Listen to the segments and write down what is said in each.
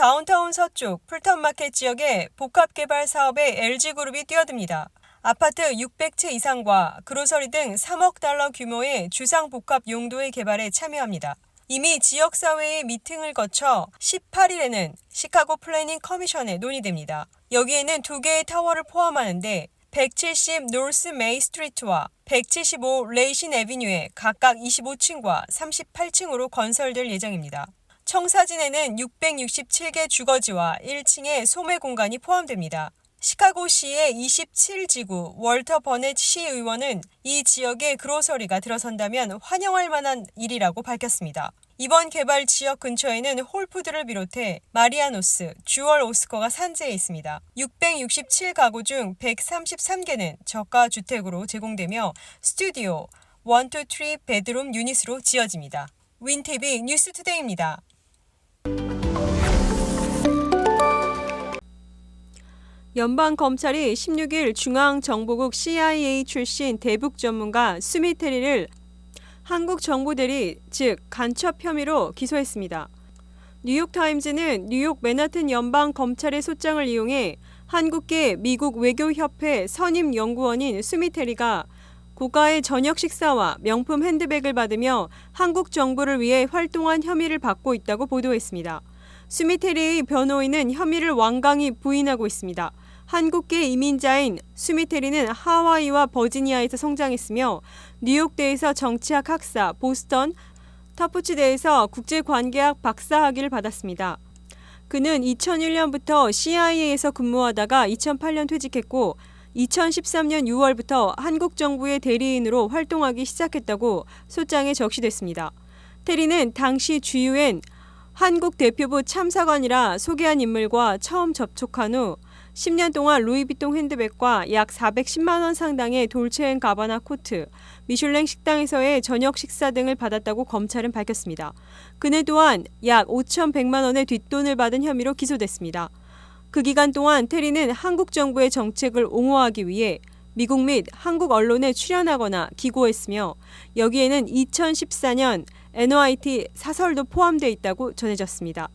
다운타운 서쪽 풀턴마켓 지역의 복합개발 사업에 LG그룹이 뛰어듭니다. 아파트 600채 이상과 그로서리 등 3억 달러 규모의 주상복합 용도의 개발에 참여합니다. 이미 지역사회의 미팅을 거쳐 18일에는 시카고 플래닝 커미션에 논의됩니다. 여기에는 2개의 타워를 포함하는데 170 노스 메이 스트리트와 175 레이신 애비뉴에 각각 25층과 38층으로 건설될 예정입니다. 청사진에는 667개 주거지와 1층의 소매 공간이 포함됩니다. 시카고시의 27지구 월터 버넷 시의원은 이 지역에 그로서리가 들어선다면 환영할 만한 일이라고 밝혔습니다. 이번 개발 지역 근처에는 홀푸드를 비롯해 마리아노스, 주얼 오스커가 산재해 있습니다. 667가구 중 133개는 저가 주택으로 제공되며 스튜디오, 1, 2, 3 베드룸 유닛으로 지어집니다. 윈TV 뉴스투데이입니다. 연방검찰이 16일 중앙정보국 CIA 출신 대북 전문가 스밋 테리를 한국 정보대리, 즉 간첩 혐의로 기소했습니다. 뉴욕타임즈는 뉴욕 맨하튼 연방검찰의 소장을 이용해 한국계 미국 외교협회 선임 연구원인 스밋 테리가 고가의 저녁 식사와 명품 핸드백을 받으며 한국 정부를 위해 활동한 혐의를 받고 있다고 보도했습니다. 스밋 테리의 변호인은 혐의를 완강히 부인하고 있습니다. 한국계 이민자인 스밋 테리는 하와이와 버지니아에서 성장했으며 뉴욕대에서 정치학 학사, 보스턴, 터프츠대에서 국제관계학 박사학위를 받았습니다. 그는 2001년부터 CIA에서 근무하다가 2008년 퇴직했고 2013년 6월부터 한국 정부의 대리인으로 활동하기 시작했다고 소장에 적시됐습니다. 테리는 당시 주유엔 한국 대표부 참사관이라 소개한 인물과 처음 접촉한 후 10년 동안 루이비통 핸드백과 약 410만 원 상당의 돌체앤가바나 코트, 미슐랭 식당에서의 저녁 식사 등을 받았다고 검찰은 밝혔습니다. 그는 또한 약 5,100만 원의 뒷돈을 받은 혐의로 기소됐습니다. 그 기간 동안 테리는 한국 정부의 정책을 옹호하기 위해 미국 및 한국 언론에 출연하거나 기고했으며 여기에는 2014년 NYT 사설도 포함되어 있다고 전해졌습니다.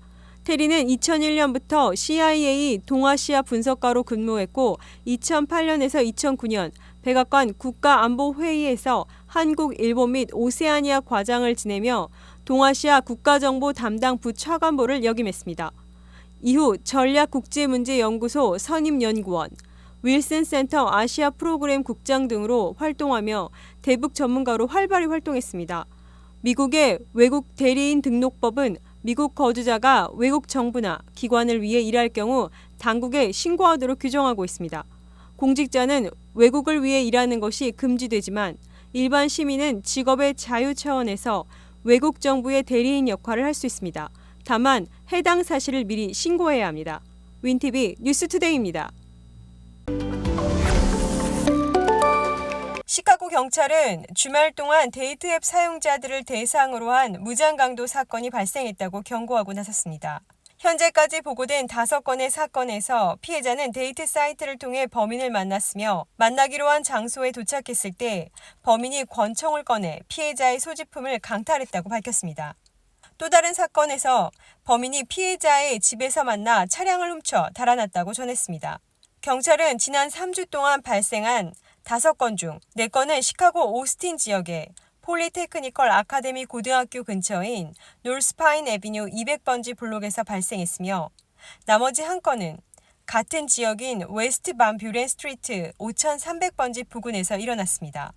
테리는 2001년부터 CIA 동아시아 분석가로 근무했고 2008년에서 2009년 백악관 국가안보회의에서 한국, 일본 및 오세아니아 과장을 지내며 동아시아 국가정보 담당 부차관보를 역임했습니다. 이후 전략국제문제연구소 선임연구원, 윌슨 센터 아시아 프로그램 국장 등으로 활동하며 대북 전문가로 활발히 활동했습니다. 미국의 외국 대리인 등록법은 미국 거주자가 외국 정부나 기관을 위해 일할 경우 당국에 신고하도록 규정하고 있습니다. 공직자는 외국을 위해 일하는 것이 금지되지만 일반 시민은 직업의 자유 차원에서 외국 정부의 대리인 역할을 할 수 있습니다. 다만 해당 사실을 미리 신고해야 합니다. 윈TV 뉴스투데이입니다. 시카고 경찰은 주말 동안 데이트 앱 사용자들을 대상으로 한 무장강도 사건이 발생했다고 경고하고 나섰습니다. 현재까지 보고된 5건의 사건에서 피해자는 데이트 사이트를 통해 범인을 만났으며 만나기로 한 장소에 도착했을 때 범인이 권총을 꺼내 피해자의 소지품을 강탈했다고 밝혔습니다. 또 다른 사건에서 범인이 피해자의 집에서 만나 차량을 훔쳐 달아났다고 전했습니다. 경찰은 지난 3주 동안 발생한 5건 중 4건은 시카고 오스틴 지역의 폴리테크니컬 아카데미 고등학교 근처인 노스파인 애비뉴 200번지 블록에서 발생했으며 나머지 1건은 같은 지역인 웨스트 밤 뷰렌 스트리트 5300번지 부근에서 일어났습니다.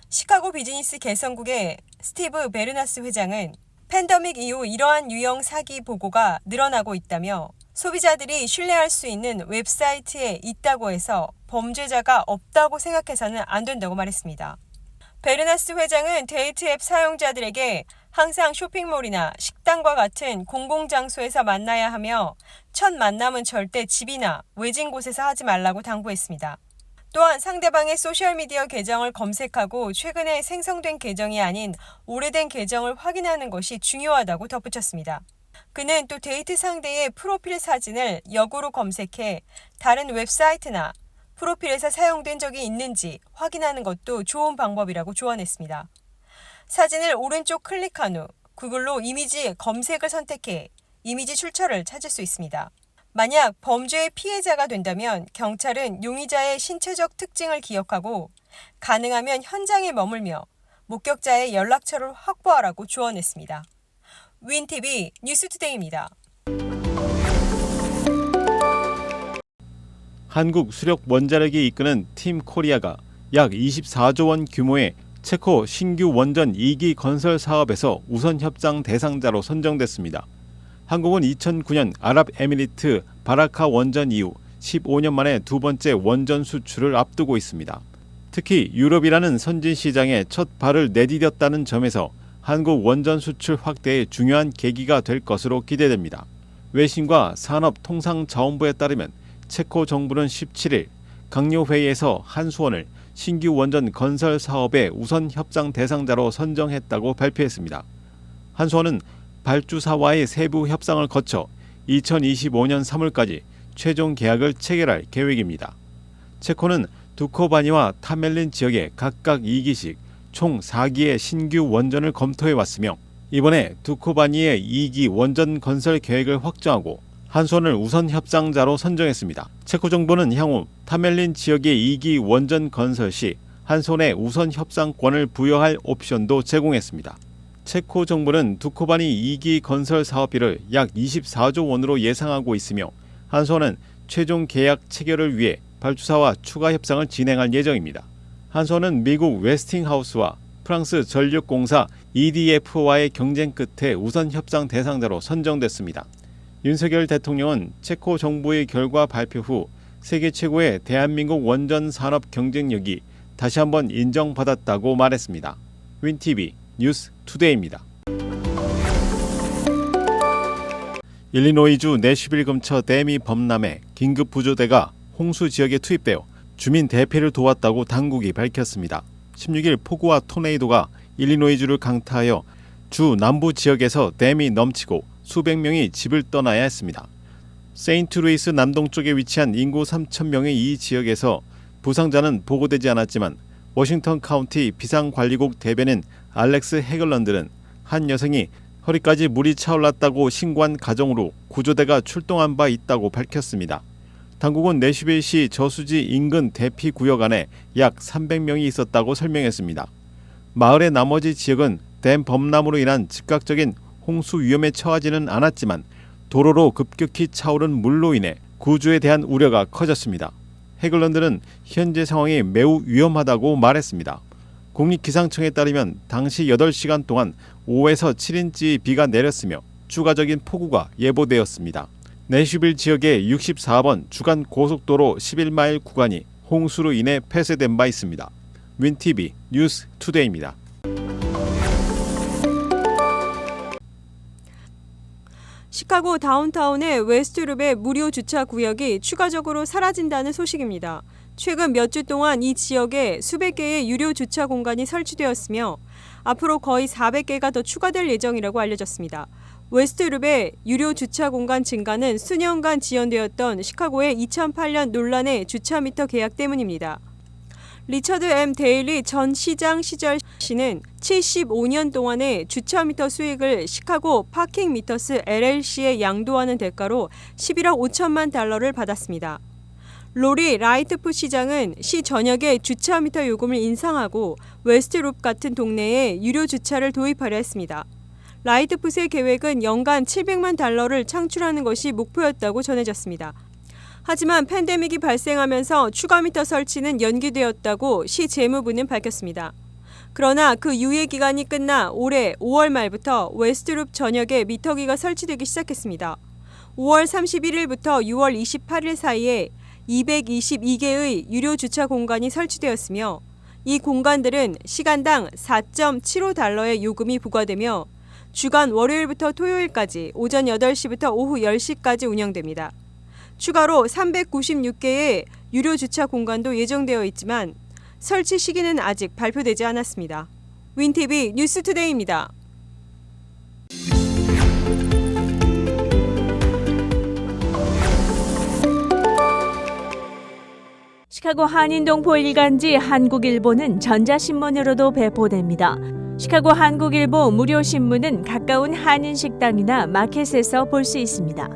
시카고 비즈니스 개성국의 스티브 베르나스 회장은 팬데믹 이후 이러한 유형 사기 보고가 늘어나고 있다며 소비자들이 신뢰할 수 있는 웹사이트에 있다고 해서 범죄자가 없다고 생각해서는 안 된다고 말했습니다. 베르나스 회장은 데이트 앱 사용자들에게 항상 쇼핑몰이나 식당과 같은 공공장소에서 만나야 하며 첫 만남은 절대 집이나 외진 곳에서 하지 말라고 당부했습니다. 또한 상대방의 소셜미디어 계정을 검색하고 최근에 생성된 계정이 아닌 오래된 계정을 확인하는 것이 중요하다고 덧붙였습니다. 그는 또 데이트 상대의 프로필 사진을 역으로 검색해 다른 웹사이트나 프로필에서 사용된 적이 있는지 확인하는 것도 좋은 방법이라고 조언했습니다. 사진을 오른쪽 클릭한 후 구글로 이미지 검색을 선택해 이미지 출처를 찾을 수 있습니다. 만약 범죄의 피해자가 된다면 경찰은 용의자의 신체적 특징을 기억하고 가능하면 현장에 머물며 목격자의 연락처를 확보하라고 조언했습니다. 윈TV 뉴스투데이입니다. 한국 수력 원자력이 이끄는 팀 코리아가 약 24조 원 규모의 체코 신규 원전 2기 건설 사업에서 우선 협상 대상자로 선정됐습니다. 한국은 2009년 아랍에미리트 바라카 원전 이후 15년 만에 두 번째 원전 수출을 앞두고 있습니다. 특히 유럽이라는 선진 시장에 첫 발을 내디뎠다는 점에서 한국 원전 수출 확대의 중요한 계기가 될 것으로 기대됩니다. 외신과 산업통상자원부에 따르면 체코 정부는 17일 강요회의에서 한수원을 신규 원전 건설 사업의 우선 협상 대상자로 선정했다고 발표했습니다. 한수원은 발주사와의 세부 협상을 거쳐 2025년 3월까지 최종 계약을 체결할 계획입니다. 체코는 두코바니와 타멜린 지역에 각각 2기씩 총 4기의 신규 원전을 검토해왔으며 이번에 두코바니의 2기 원전 건설 계획을 확정하고 한수원을 우선 협상자로 선정했습니다. 체코 정부는 향후 타멜린 지역의 2기 원전 건설 시 한수원에 우선 협상권을 부여할 옵션도 제공했습니다. 체코 정부는 두코바니 2기 건설 사업비를 약 24조 원으로 예상하고 있으며 한수원은 최종 계약 체결을 위해 발주사와 추가 협상을 진행할 예정입니다. 한수원은 미국 웨스팅하우스와 프랑스 전력공사 EDF와의 경쟁 끝에 우선 협상 대상자로 선정됐습니다. 윤석열 대통령은 체코 정부의 결과 발표 후 세계 최고의 대한민국 원전 산업 경쟁력이 다시 한번 인정받았다고 말했습니다. 윈TV 뉴스 투데이입니다. 일리노이주 내슈빌 근처 댐이 범람해 긴급 구조대가 홍수 지역에 투입되어 주민 대피를 도왔다고 당국이 밝혔습니다. 16일 폭우와 토네이도가 일리노이주를 강타하여 주 남부 지역에서 댐이 넘치고 수백 명이 집을 떠나야 했습니다. 세인트루이스 남동쪽에 위치한 인구 3,000명의 이 지역에서 부상자는 보고되지 않았지만 워싱턴 카운티 비상관리국 대변인 알렉스 해글런드는 한 여성이 허리까지 물이 차올랐다고 신고한 가정으로 구조대가 출동한 바 있다고 밝혔습니다. 당국은 내슈빌시 저수지 인근 대피 구역 안에 약 300명이 있었다고 설명했습니다. 마을의 나머지 지역은 댐 범람으로 인한 즉각적인 홍수 위험에 처하지는 않았지만 도로로 급격히 차오른 물로 인해 구조에 대한 우려가 커졌습니다. 해글런드는 현재 상황이 매우 위험하다고 말했습니다. 국립기상청에 따르면 당시 8시간 동안 5에서 7인치 비가 내렸으며 추가적인 폭우가 예보되었습니다. 내슈빌 지역의 64번 주간 고속도로 11마일 구간이 홍수로 인해 폐쇄된 바 있습니다. 윈TV 뉴스 투데이입니다. 시카고 다운타운의 웨스트룹의 무료 주차 구역이 추가적으로 사라진다는 소식입니다. 최근 몇 주 동안 이 지역에 수백 개의 유료 주차 공간이 설치되었으며 앞으로 거의 400개가 더 추가될 예정이라고 알려졌습니다. 웨스트룹의 유료 주차 공간 증가는 수년간 지연되었던 시카고의 2008년 논란의 주차 미터 계약 때문입니다. 리처드 M. 데일리 전 시장 시절 씨는 75년 동안의 주차 미터 수익을 시카고 파킹 미터스 LLC에 양도하는 대가로 11억 5천만 달러를 받았습니다. 로리 라이트풋 시장은 시 전역에 주차 미터 요금을 인상하고 웨스트룹 같은 동네에 유료 주차를 도입하려 했습니다. 라이트풋의 계획은 연간 700만 달러를 창출하는 것이 목표였다고 전해졌습니다. 하지만 팬데믹이 발생하면서 추가 미터 설치는 연기되었다고 시 재무부는 밝혔습니다. 그러나 그 유예 기간이 끝나 올해 5월 말부터 웨스트룹 전역에 미터기가 설치되기 시작했습니다. 5월 31일부터 6월 28일 사이에 222개의 유료 주차 공간이 설치되었으며 이 공간들은 시간당 4.75달러의 요금이 부과되며 주간 월요일부터 토요일까지 오전 8시부터 오후 10시까지 운영됩니다. 추가로 396개의 유료 주차 공간도 예정되어 있지만 설치 시기는 아직 발표되지 않았습니다. 윈TV 뉴스투데이입니다. 시카고 한인동포 일간지 한국일보는 전자신문으로도 배포됩니다. 시카고 한국일보 무료 신문은 가까운 한인 식당이나 마켓에서 볼 수 있습니다.